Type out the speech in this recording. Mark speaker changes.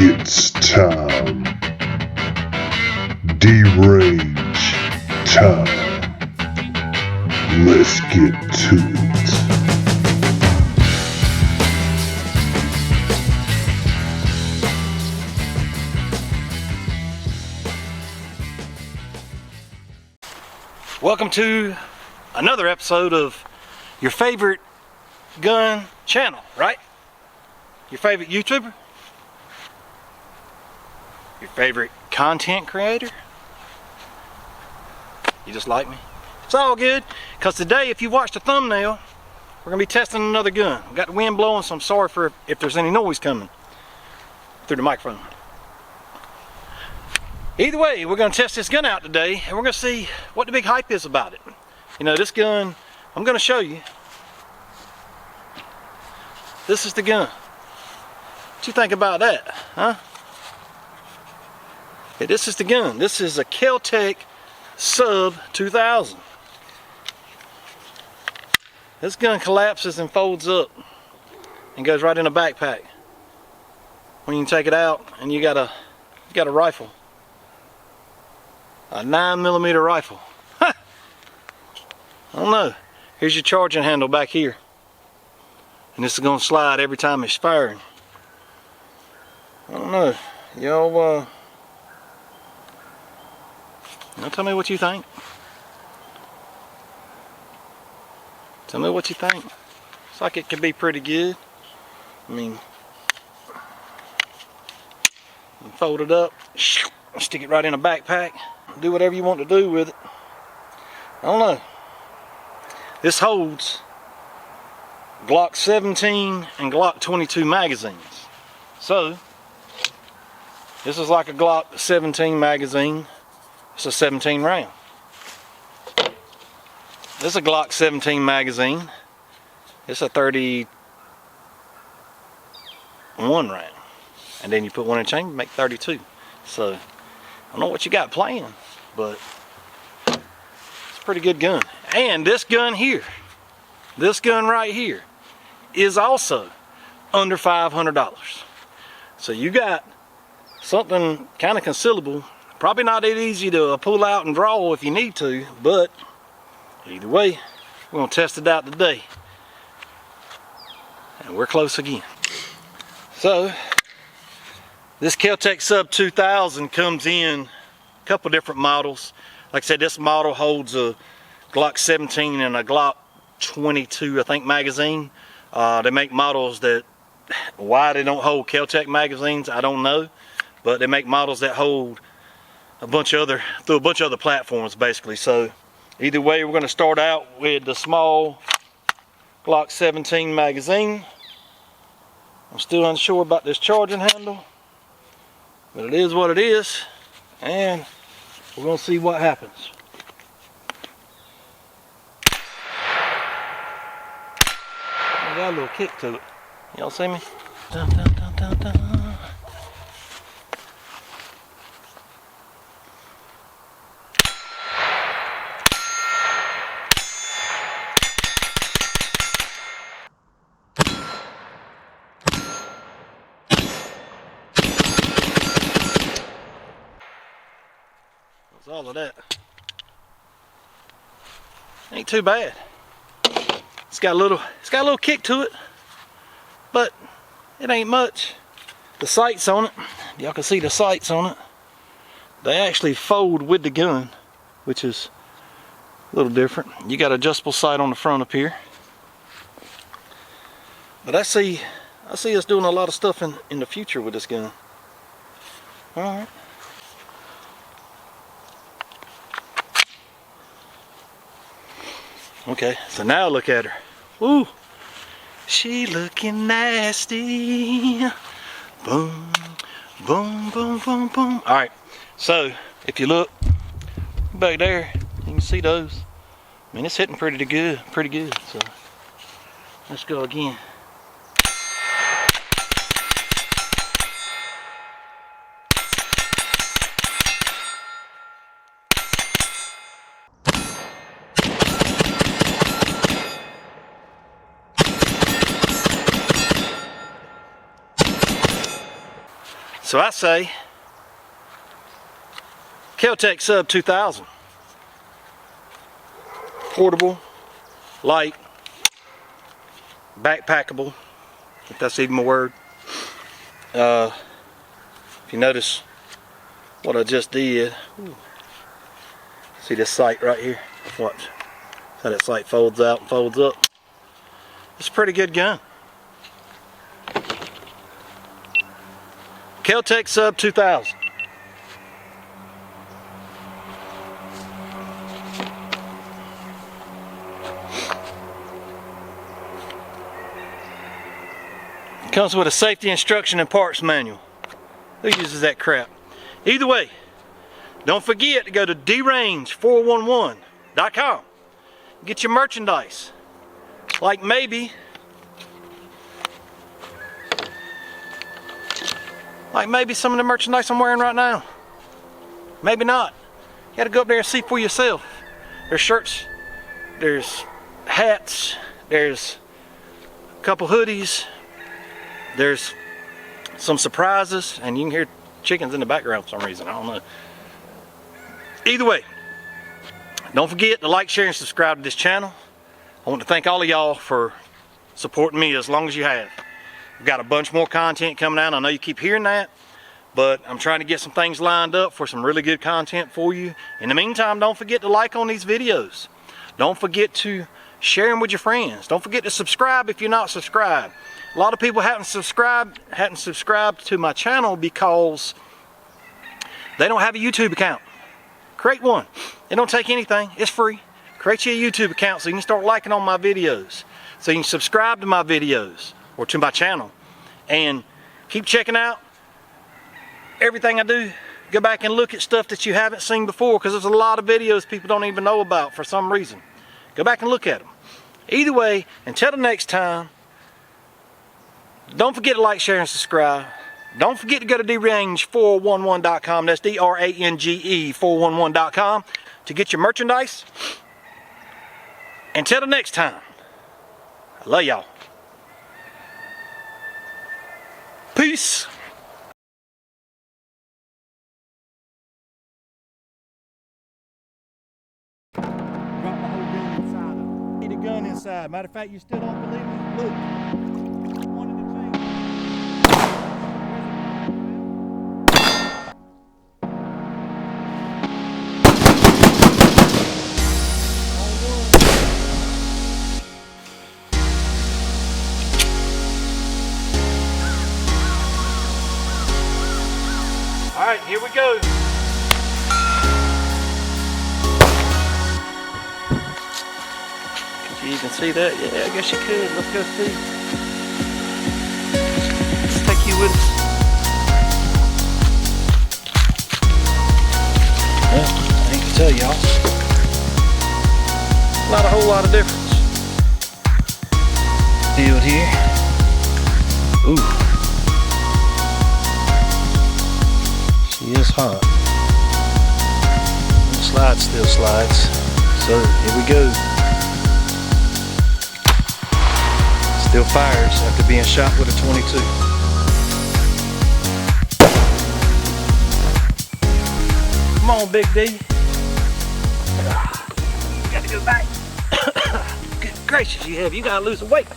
Speaker 1: It's time. D-Rage time. Let's get to it.
Speaker 2: Welcome to another episode of your favorite gun channel, right? Your favorite YouTuber? Your favorite content creator? You just like me? It's all good, because today, if you watched the thumbnail, we're going to be testing another gun. We got the wind blowing, so I'm sorry for if there's any noise coming through the microphone. Either way, we're going to test this gun out today, and we're going to see what the big hype is about it. You know, this gun, I'm going to show you. This is the gun. What you think about that, huh? Okay, this is the gun. This is a Kel-Tec Sub-2000. This gun collapses and folds up and goes right in a backpack. When you can take it out and you got a rifle. A 9mm rifle. I don't know. Here's your charging handle back here. And this is going to slide every time it's firing. I don't know. Y'all, tell me what you think. Tell me what you think. It's like it could be pretty good. I mean, fold it up, stick it right in a backpack. Do whatever you want to do with it. I don't know. This holds Glock 17 and Glock 22 magazines. So, this is like a Glock 17 magazine. It's a 17 round. This is a Glock 17 magazine. It's a 31 round. And then you put one in a chamber, make 32. So, I don't know what you got planned, but it's a pretty good gun. And this gun here, this gun right here, is also under $500. So you got something kind of concealable. Probably not that easy to pull out and draw if you need to, but either way, we're going to test it out today. And we're close again. So, this Kel-Tec Sub-2000 comes in a couple different models. Like I said, this model holds a Glock 17 and a Glock 22, I think, magazine. They make models that, why they don't hold Kel-Tec magazines, I don't know. But they make models that hold a bunch of other platforms, basically. So, either way, we're going to start out with the small Glock 17 magazine. I'm still unsure about this charging handle. But it is what it is, and we're going to see what happens. I got a little kick to it. Y'all see me? Dun, dun, dun, dun, dun. All of that. Ain't too bad. It's got a little kick to it, but it ain't much. The sights on it, y'all can see the sights on it. They actually fold with the gun, which is a little different. You got adjustable sight on the front up here. But I see us doing a lot of stuff in the future with this gun. All right. Okay, so now look at her. Ooh, she looking nasty. Boom, boom, boom, boom, boom. All right, so if you look back there, you can see those. I mean, it's hitting pretty good. So let's go again. So I say, Kel-Tec Sub-2000. Portable, light, backpackable, if that's even a word. If you notice what I just did, see this sight right here? Watch how that sight folds out and folds up. It's a pretty good gun. Kel-Tec Sub-2000. Comes with a safety instruction and parts manual. Who uses that crap? Either way, don't forget to go to drange411.com. Get your merchandise. Like maybe some of the merchandise I'm wearing right now. Maybe not. You gotta go up there and see for yourself. There's shirts, there's hats, there's a couple hoodies, there's some surprises, and you can hear chickens in the background for some reason. I don't know. Either way, don't forget to like, share, and subscribe to this channel. I want to thank all of y'all for supporting me as long as you have. We've got a bunch more content coming out. I know you keep hearing that, but I'm trying to get some things lined up for some really good content for you. In the meantime, don't forget to like on these videos. Don't forget to share them with your friends. Don't forget to subscribe if you're not subscribed. A lot of people hadn't subscribed to my channel because they don't have a YouTube account. Create one. It don't take anything. It's free. Create you a YouTube account so you can start liking on my videos. So you can subscribe to my videos or to my channel and keep checking out everything I do. Go back and look at stuff that you haven't seen before, because there's a lot of videos people don't even know about for some reason. Go back and look at them. Either way, until the next time, don't forget to like, share, and subscribe. Don't forget to go to drange411.com. That's D-R-A-N-G-E 411.com to get your merchandise. Until the next time, I love y'all. Peace. Drop the whole gun inside of it. Need a gun inside. Matter of fact, you still don't believe me? Look. All right, here we go. Could you even see that? Yeah, I guess you could. Let's go see. Let's take you with us. Well, I ain't gonna tell y'all. Not a whole lot of difference. Field here. Ooh. She is hot. The slide still slides. So here we go. Still fires after being shot with a .22. Come on, Big D. Got to go back. Good gracious, you gotta lose some weight.